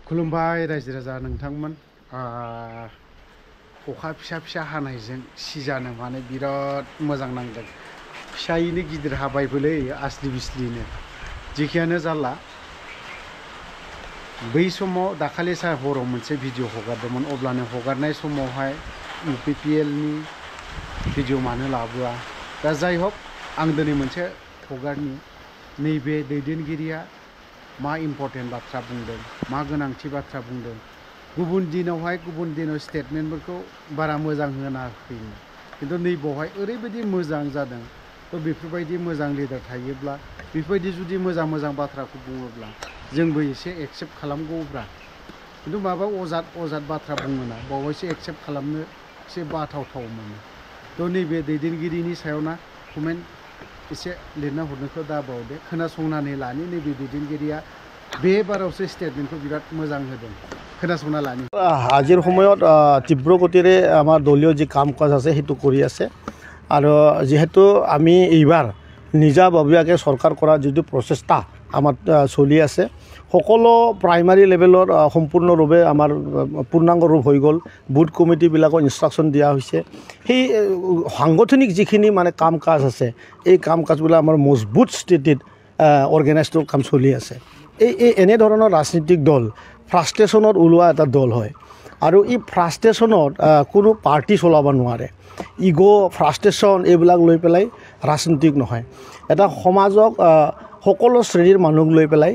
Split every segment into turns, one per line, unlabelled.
खुलुमबाय रायजो राजा नोंथांमोन अखा फिसा फिसा हानायजों सिजानो माने बिराद मोजां नांदों फिसायैनो गिदिर हाबायबोलै आस्लि बिस्लिनो जेखियानो जाला बै समाव दाखालि सा हराव मोनसे भिडिअ हगारदोंमोन अब्लानो हगारनाय समावहाय UPPL नि भिडिअ मानो लाबोआ दा जाय हक आं दिनै मोनसे हगारनि नैबे दैदेनगिरिया मा इम्पर्टेन्ट बाथ्रा बुंदों मा गोनांथि बाथ्रा बुंदों गुबुन दिनाव स्टेटमेन्टफोरखौ बारा मोजां होनाखैमोन किन्तु नैबावहाय ओरैबायदि मोजां जादों थ' बेफोरबायदि मोजां लिडार थायोब्ला बेफोरबायदि जुदि मोजां बाथ्राखौ बुङोब्ला जोंबो एसे एक्सेप्ट खालामगौब्रा किन्तु माबा अजाद बाथ्रा बुङोना बावैसो एक्सेप्ट खालामनो एसे बाथावथाव मोनो थ' नैबे दैदेनगिरिनि सायावना कमेन्ट एसे लिरना हरनोखौ दाबावदे खोनासंनानै लानि नैबे दैदेनगिरिया बे बारावसो स्टेटमेन्टखौ बिराद मोजां होदों खोनासंना लानि
আজিৰ সময়ত তীব্ৰ গতিৰে আমাৰ দলীয় যি কাম কাজ আছে সেইটো কৰি আছে আৰু যেহেতু আমি এইবাৰ নিজাববীয়াকৈ চৰকাৰ কৰা যিটো প্ৰচেষ্টা আমাৰ চলি আছে সকলো প্ৰাইমাৰী লেভেলৰ সম্পূৰ্ণৰূপে আমাৰ পূৰ্ণাংগ ৰূপ হৈ গ'ল বুথ কমিটিবিলাকক ইনষ্ট্ৰাকশ্যন দিয়া হৈছে সেই সাংগঠনিক যিখিনি মানে কাম কাজ আছে এই কাম কাজবিলাক আমাৰ মজবুত স্থিতিত অৰ্গেনাইজডৰ কাম চলি আছে এই এনেধৰণৰ ৰাজনীতিক দল ফ্ৰাষ্ট্ৰেশ্যনত ওলোৱা এটা দল হয় আৰু এই ফ্ৰাষ্ট্ৰেশ্যনত কোনো পাৰ্টি চলাব নোৱাৰে ইগ' ফ্ৰাষ্ট্ৰেশ্যন এইবিলাক লৈ পেলাই ৰাজনীতিক নহয় এটা সমাজক সকলো শ্ৰেণীৰ মানুহক লৈ পেলাই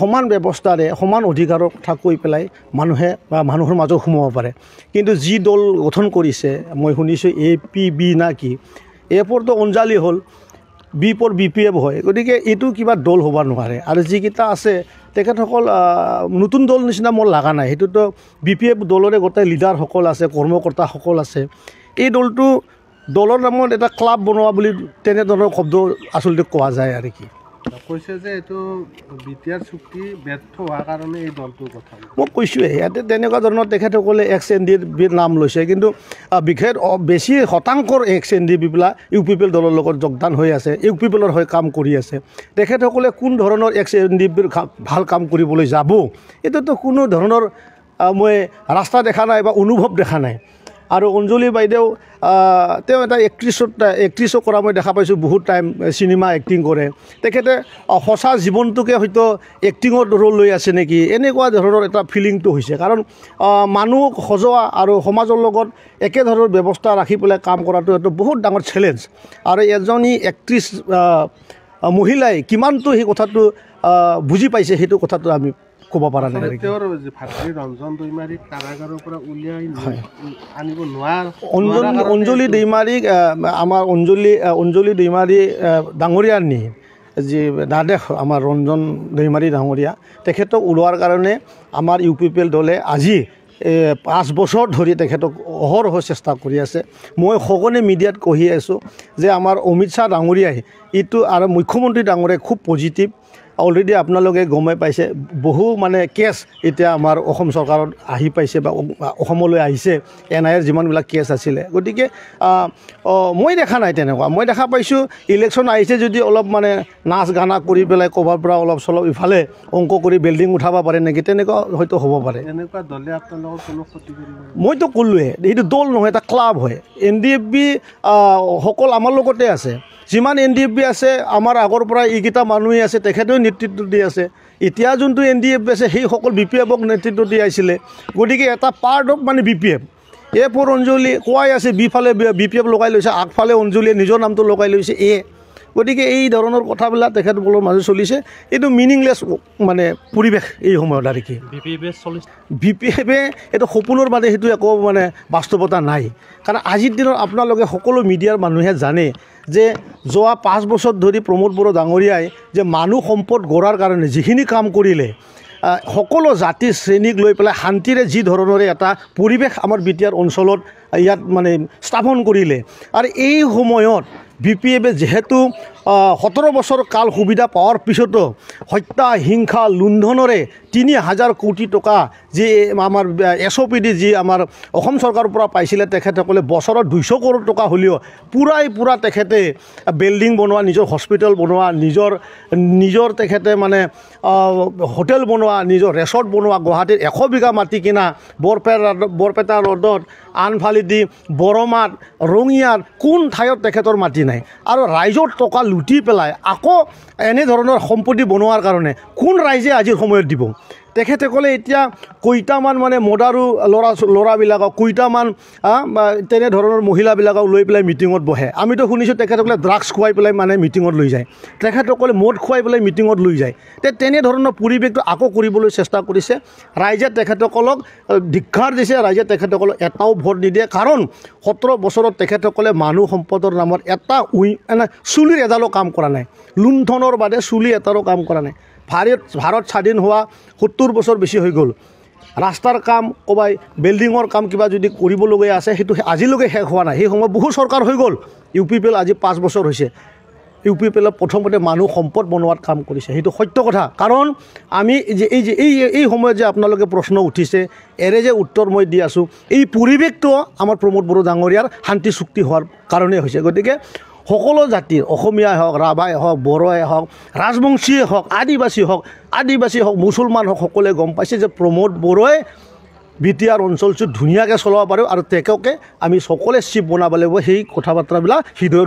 সমান ব্যৱস্থাৰে সমান অধিকাৰৰ কথা কৈ পেলাই মানুহে বা মানুহৰ মাজত সোমাব পাৰে কিন্তু যি দল গঠন কৰিছে মই শুনিছোঁ APB না কি এপৰটো অঞ্জালি হ'ল বিপৰ BPF হয় গতিকে এইটো কিবা দল হ'ব নোৱাৰে আৰু যিকেইটা আছে তেখেতসকল নতুন দল নিচিনা মোৰ লগা নাই সেইটোতো BPF দলৰে গোটেই লিডাৰসকল আছে কৰ্মকৰ্তাসকল আছে এই দলটো দলৰ নামত এটা ক্লাব বনোৱা বুলি তেনেধৰণৰ শব্দ আচলতে কোৱা যায় আৰু কি
কৈছে যে এইটো বিটিআৰ চুক্তি ব্যৰ্থ হোৱাৰ কাৰণে এই দলটোৰ কথা
মই কৈছোঁৱে ইয়াতে তেনেকুৱা ধৰণৰ তেখেতসকলে ex-NDP নাম লৈছে কিন্তু বিশেষ বেছি শতাংশৰ ex-NDP বিলাক UPPL দলৰ লগত যোগদান হৈ আছে UPPLৰ হৈ কাম কৰি আছে তেখেতসকলে কোন ধৰণৰ ex-NDPৰ ভাল কাম কৰিবলৈ যাব এইটোতো কোনো ধৰণৰ মই ৰাস্তা দেখা নাই বা অনুভৱ দেখা নাই আৰু অঞ্জলি বাইদেউ তেওঁ এটা এক্ট্ৰেছ কৰা মই দেখা পাইছোঁ বহুত টাইম চিনেমা এক্টিং কৰে তেখেতে সঁচা জীৱনটোকে হয়তো এক্টিঙৰ ৰ'ল লৈ আছে নেকি এনেকুৱা ধৰণৰ এটা ফিলিংটো হৈছে কাৰণ মানুহ সজোৱা আৰু সমাজৰ লগত একেধৰণৰ ব্যৱস্থা ৰাখি পেলাই কাম কৰাটো এটা বহুত ডাঙৰ চেলেঞ্জ আৰু এজনী এক্ট্ৰেছ মহিলাই কিমানটো সেই কথাটো বুজি পাইছে সেইটো কথাটো আমি ক'ব পৰা নাই
তেওঁৰ ভাতৃ ৰঞ্জন দৈমাৰীক কাৰাগাৰৰ পৰা উলিয়াই আনিব নোৱাৰে
অঞ্জলি দৈমাৰীক আমাৰ অঞ্জলি দৈমাৰী ডাঙৰীয়াৰ নি যি দাদেশ আমাৰ ৰঞ্জন দৈমাৰী ডাঙৰীয়া তেখেতক ওলোৱাৰ কাৰণে আমাৰ UPPL দলে আজি 5 বছৰ ধৰি তেখেতক অহৰহ চেষ্টা কৰি আছে মই সঘনে মিডিয়াত কহি আছোঁ যে আমাৰ অমিত শ্বাহ ডাঙৰীয়াই এইটো আৰু মুখ্যমন্ত্ৰী ডাঙৰীয়াই খুব পজিটিভ অলৰেডি আপোনালোকে গমাই পাইছে বহু মানে কেছ এতিয়া আমাৰ অসম চৰকাৰত আহি পাইছে বা অসমলৈ আহিছে NIAৰ যিমানবিলাক কেছ আছিলে গতিকে মই দেখা নাই তেনেকুৱা মই দেখা পাইছোঁ ইলেকশ্যন আহিছে যদি অলপ মানে নাচ গানা কৰি পেলাই ক'ৰবাৰ পৰা অলপ চলপ ইফালে অংক কৰি বিল্ডিং উঠাব পাৰে নেকি তেনেকুৱা হয়তো হ'ব পাৰে
এনেকুৱা দলে আপোনালোকৰ কোনো ক্ষতি কৰিব
মইতো ক'লোৱে এইটো দল নহয় এটা ক্লাব হয় NDFB সকল আমাৰ লগতে আছে যিমান NDFB আছে আমাৰ আগৰ পৰা এইকেইটা মানুহে আছে তেখেতেও নেতৃত্ব দি আছে এতিয়া যোনটো NDFB আছে সেই সকল BPFক নেতৃত্ব দি আহিছিলে গতিকে এটা পাৰ্ট অফ মানে BPF এপৰ অঞ্জলি কোৱাই আছে বিফালে BPF লগাই লৈছে আগফালে অঞ্জলিয়ে নিজৰ নামটো লগাই লৈছে গতিকে এই ধৰণৰ কথাবিলাক তেখেতসকলৰ মাজত চলিছে এইটো মিনিংলেছ মানে পৰিৱেশ এই সময়ত আৰু কি BPFে এইটো সপোনৰ মানে সেইটো একো মানে বাস্তৱতা নাই কাৰণ আজিৰ দিনত আপোনালোকে সকলো মিডিয়াৰ মানুহে জানে যে যোৱা 5 বছৰ ধৰি প্ৰমোদ বড়ো ডাঙৰীয়াই যে মানুহ সম্পদ গঢ়াৰ কাৰণে যিখিনি কাম কৰিলে সকলো জাতি শ্ৰেণীক লৈ পেলাই শান্তিৰে যি ধৰণৰে এটা পৰিৱেশ আমাৰ বিটিআৰ অঞ্চলত ইয়াত মানে স্থাপন কৰিলে আৰু এই সময়ত BPFে যেহেতু 17 বছৰ কাল সুবিধা পাৱাৰ পিছতো হত্যা হিংসা লুণ্ঠনৰে 3000 কোটি টকা যি আমাৰ SOPD যি আমাৰ অসম চৰকাৰৰ পৰা পাইছিলে তেখেতসকলে বছৰত 200 কৰোৰ টকা হ'লেও পুৰা তেখেতে বিল্ডিং বনোৱা নিজৰ হস্পিটেল বনোৱা নিজৰ তেখেতে মানে হোটেল বনোৱা নিজৰ ৰেচৰ্ট বনোৱা গুৱাহাটীৰ 100 বিঘা মাটি কিনা বৰপেটা ৰ'ডত আনফালেদি বৰমাত ৰঙিয়াত কোন ঠাইত তেখেতৰ মাটি নাই আৰু ৰাইজৰ টকা লুটি পেলাই আকৌ এনেধৰণৰ সম্পত্তি বনোৱাৰ কাৰণে কোন ৰাইজে আজিৰ সময়ত দিব তেখেতসকলে এতিয়া কেইটামান মানে মদাৰু ল'ৰাবিলাকক কেইটামান তেনেধৰণৰ মহিলাবিলাকক লৈ পেলাই মিটিঙত বহে আমিতো শুনিছোঁ তেখেতসকলে ড্ৰাগছ খুৱাই পেলাই মানে মিটিঙত লৈ যায় তেখেতসকলে মদ খুৱাই পেলাই মিটিঙত লৈ যায় তেনেধৰণৰ পৰিৱেশটো আকৌ কৰিবলৈ চেষ্টা কৰিছে ৰাইজে তেখেতসকলক ধিক্কাৰ দিছে ৰাইজে তেখেতসকলক এটাও ভোট নিদিয়ে কাৰণ 17 বছৰত তেখেতসকলে মানুহ সম্পদৰ নামত এটা চুলিৰ এডালো কাম কৰা নাই লুণ্ঠনৰ বাদে চুলি এটাৰো কাম কৰা নাই ভাৰত স্বাধীন হোৱা 70 বছৰ বেছি হৈ গ'ল ৰাস্তাৰ কাম ক'বাই বিল্ডিঙৰ কাম কিবা যদি কৰিবলগীয়া আছে সেইটো আজিলৈকে শেষ হোৱা নাই সেই সময় বহু চৰকাৰ হৈ গ'ল UPPL আজি 5 বছৰ হৈছে UPPL প্ৰথমতে মানুহ সম্পদ বনোৱাত কাম কৰিছে সেইটো সত্য কথা কাৰণ আমি যে এই সময়ত যে আপোনালোকে প্ৰশ্ন উঠিছে এৰে যে উত্তৰ মই দি আছোঁ এই পৰিৱেশটো আমাৰ প্ৰমোদ বড়ো ডাঙৰীয়াৰ শান্তি চুক্তি হোৱাৰ কাৰণে হৈছে গতিকে সকলো জাতিৰ অসমীয়াই হওক ৰাভাই হওক বড়োই হওক ৰাজবংশীয়ে হওক আদিবাসী হওক মুছলমান হওক সকলোৱে গম পাইছে যে প্ৰমোদ বড়োই BTR অঞ্চলটো ধুনীয়াকৈ চলাব পাৰোঁ আৰু তেখেতকে আমি সকলোৱে চিফ বনাব লাগিব সেই কথা বাৰ্তাবিলাক হৃদয়ত